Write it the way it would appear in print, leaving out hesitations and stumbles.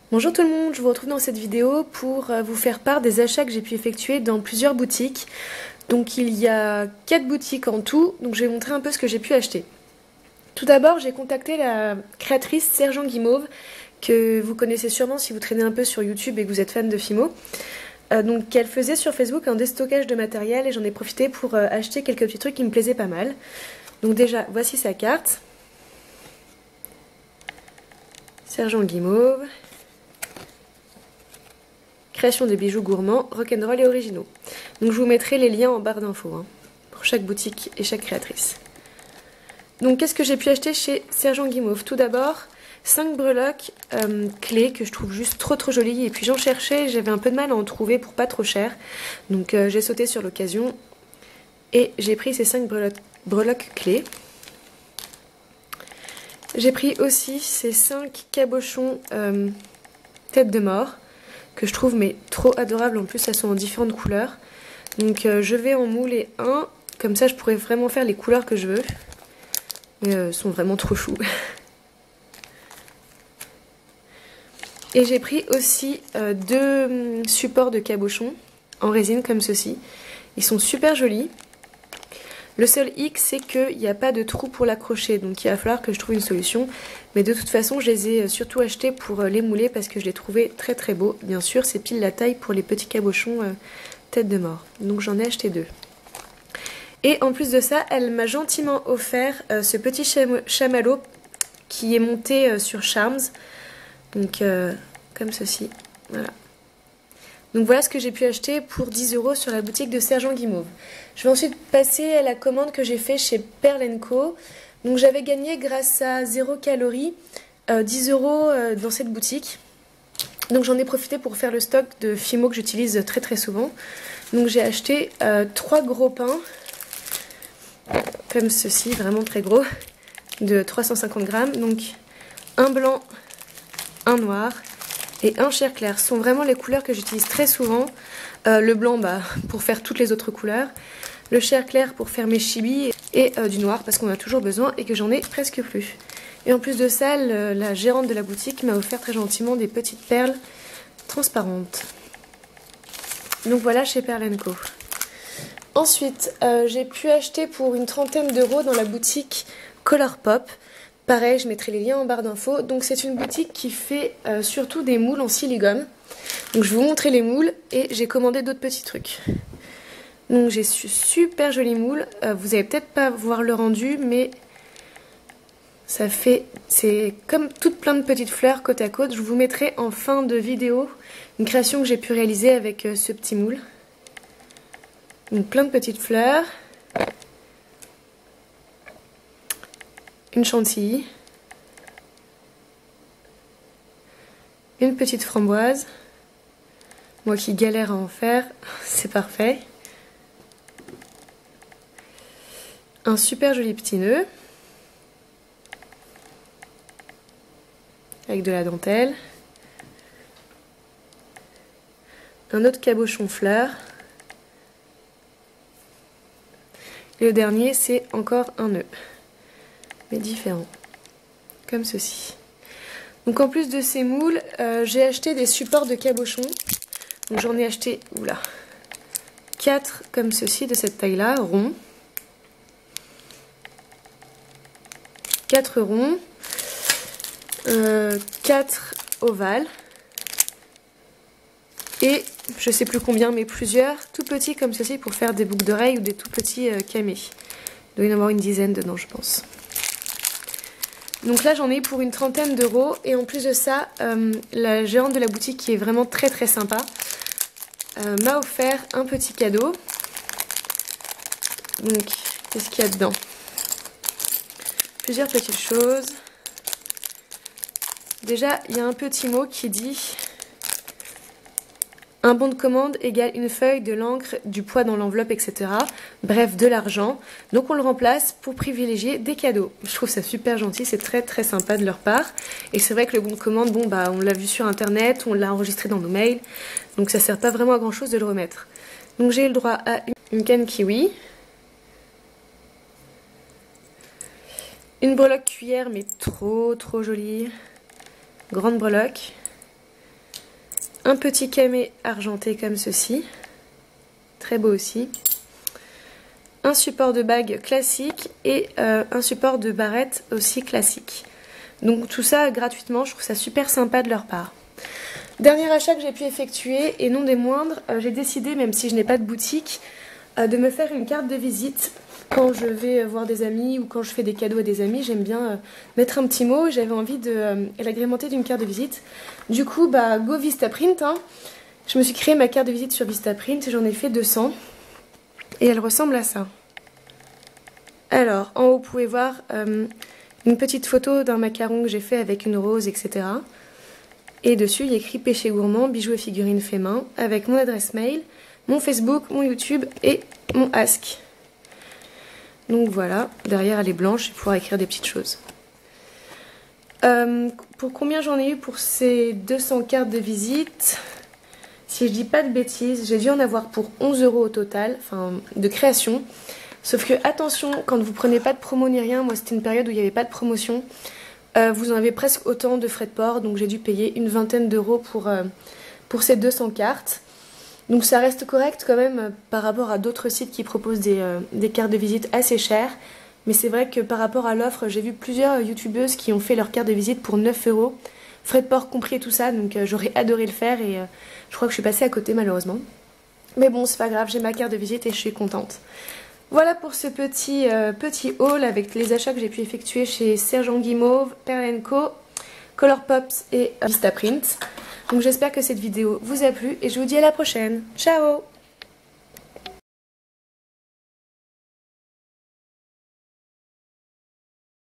Bonjour tout le monde, je vous retrouve dans cette vidéo pour vous faire part des achats que j'ai pu effectuer dans plusieurs boutiques. Donc il y a 4 boutiques en tout, donc je vais montrer un peu ce que j'ai pu acheter. Tout d'abord, j'ai contacté la créatrice Sergent Guimauve, que vous connaissez sûrement si vous traînez un peu sur YouTube et que vous êtes fan de Fimo. Donc elle faisait sur Facebook un déstockage de matériel et j'en ai profité pour acheter quelques petits trucs qui me plaisaient pas mal. Donc déjà, voici sa carte. Sergent Guimauve. Création de bijoux gourmands, rock'n'roll et originaux. Donc je vous mettrai les liens en barre d'infos pour chaque boutique et chaque créatrice. Donc qu'est-ce que j'ai pu acheter chez Sergent Guimauve? Tout d'abord, 5 breloques clés que je trouve juste trop jolies. Et puis j'en cherchais, j'avais un peu de mal à en trouver pour pas trop cher. Donc j'ai sauté sur l'occasion et j'ai pris ces 5 breloques clés. J'ai pris aussi ces 5 cabochons tête de mort, que je trouve mais trop adorables. En plus elles sont en différentes couleurs, donc je vais en mouler un, comme ça je pourrais vraiment faire les couleurs que je veux. Et elles sont vraiment trop chou. Et j'ai pris aussi 2 supports de cabochon en résine comme ceci. Ils sont super jolis. Le seul hic, c'est qu'il n'y a pas de trou pour l'accrocher, donc il va falloir que je trouve une solution. Mais de toute façon, je les ai surtout achetés pour les mouler parce que je les trouvais très beaux. Bien sûr, c'est pile la taille pour les petits cabochons tête de mort. Donc j'en ai acheté 2. Et en plus de ça, elle m'a gentiment offert ce petit chamallow qui est monté sur Charms. Donc comme ceci, voilà. Donc voilà ce que j'ai pu acheter pour 10 € sur la boutique de Sergent Guimauve. Je vais ensuite passer à la commande que j'ai fait chez Pearl & Co. Donc j'avais gagné grâce à 0 calories 10 € dans cette boutique. Donc j'en ai profité pour faire le stock de Fimo que j'utilise très souvent. Donc j'ai acheté 3 gros pains, comme ceci, vraiment très gros, de 350 grammes. Donc un blanc, un noir et un chair clair. Ce sont vraiment les couleurs que j'utilise très souvent. Le blanc pour faire toutes les autres couleurs. Le chair clair pour faire mes chibis. Et du noir parce qu'on a toujours besoin et que j'en ai presque plus. Et en plus de ça, la gérante de la boutique m'a offert très gentiment des petites perles transparentes. Donc voilà chez Pearl & Co. Ensuite, j'ai pu acheter pour une trentaine d'euros dans la boutique Colourpop. Pareil, je mettrai les liens en barre d'infos. Donc c'est une boutique qui fait surtout des moules en silicone. Donc je vais vous montrer les moules et j'ai commandé d'autres petits trucs. Donc j'ai super joli moule. Vous allez peut-être pas voir le rendu, mais c'est comme toutes plein de petites fleurs côte à côte. Je vous mettrai en fin de vidéo une création que j'ai pu réaliser avec ce petit moule. Donc plein de petites fleurs. Une chantilly, une petite framboise, moi qui galère à en faire, c'est parfait, un super joli petit nœud, avec de la dentelle, un autre cabochon fleur, et le dernier c'est encore un nœud. Mais différents, comme ceci. Donc en plus de ces moules, j'ai acheté des supports de cabochon. Donc j'en ai acheté 4 comme ceci, de cette taille-là, ronds. 4 ronds, 4 ovales, et je sais plus combien, mais plusieurs tout petits comme ceci pour faire des boucles d'oreilles ou des tout petits camés. Il doit y en avoir une dizaine dedans, je pense. Donc là j'en ai pour une trentaine d'euros et en plus de ça, la gérante de la boutique qui est vraiment très sympa m'a offert un petit cadeau. Donc qu'est-ce qu'il y a dedans? Plusieurs petites choses. Déjà il y a un petit mot qui dit: un bon de commande égale une feuille, de l'encre, du poids dans l'enveloppe, etc. Bref, de l'argent. Donc on le remplace pour privilégier des cadeaux. Je trouve ça super gentil, c'est très sympa de leur part. Et c'est vrai que le bon de commande, on l'a vu sur internet, on l'a enregistré dans nos mails. Donc ça sert pas vraiment à grand chose de le remettre. Donc j'ai eu le droit à une canne kiwi. Une breloque cuillère mais trop jolie. Grande breloque. un petit camé argenté comme ceci, très beau aussi, un support de bague classique et un support de barrette aussi classique. Donc tout ça gratuitement, je trouve ça super sympa de leur part. Dernier achat que j'ai pu effectuer, et non des moindres, j'ai décidé, même si je n'ai pas de boutique, de me faire une carte de visite. Quand je vais voir des amis ou quand je fais des cadeaux à des amis, j'aime bien mettre un petit mot. J'avais envie de l'agrémenter d'une carte de visite. Du coup, bah, go Vistaprint, hein. Je me suis créé ma carte de visite sur Vistaprint et j'en ai fait 200. Et elle ressemble à ça. Alors, en haut, vous pouvez voir une petite photo d'un macaron que j'ai fait avec une rose, etc. Et dessus, il y a écrit Péché Gourmand, bijoux et figurines fait main, avec mon adresse mail, mon Facebook, mon YouTube et mon Ask. Donc voilà, derrière elle est blanche, je vais pouvoir écrire des petites choses. Pour combien j'en ai eu pour ces 200 cartes de visite? Si je dis pas de bêtises, j'ai dû en avoir pour 11 € au total, enfin de création. Sauf que attention, quand vous prenez pas de promo ni rien, moi c'était une période où il n'y avait pas de promotion, vous en avez presque autant de frais de port, donc j'ai dû payer une vingtaine d'euros pour ces 200 cartes. Donc ça reste correct quand même par rapport à d'autres sites qui proposent des cartes de visite assez chères. Mais c'est vrai que par rapport à l'offre, j'ai vu plusieurs youtubeuses qui ont fait leur carte de visite pour 9 €. Frais de port compris et tout ça, donc j'aurais adoré le faire et je crois que je suis passée à côté malheureusement. Mais bon, c'est pas grave, j'ai ma carte de visite et je suis contente. Voilà pour ce petit haul avec les achats que j'ai pu effectuer chez Sergent Guimauve, Pearl & Co, Colourpops et Vistaprint. Donc j'espère que cette vidéo vous a plu et je vous dis à la prochaine. Ciao!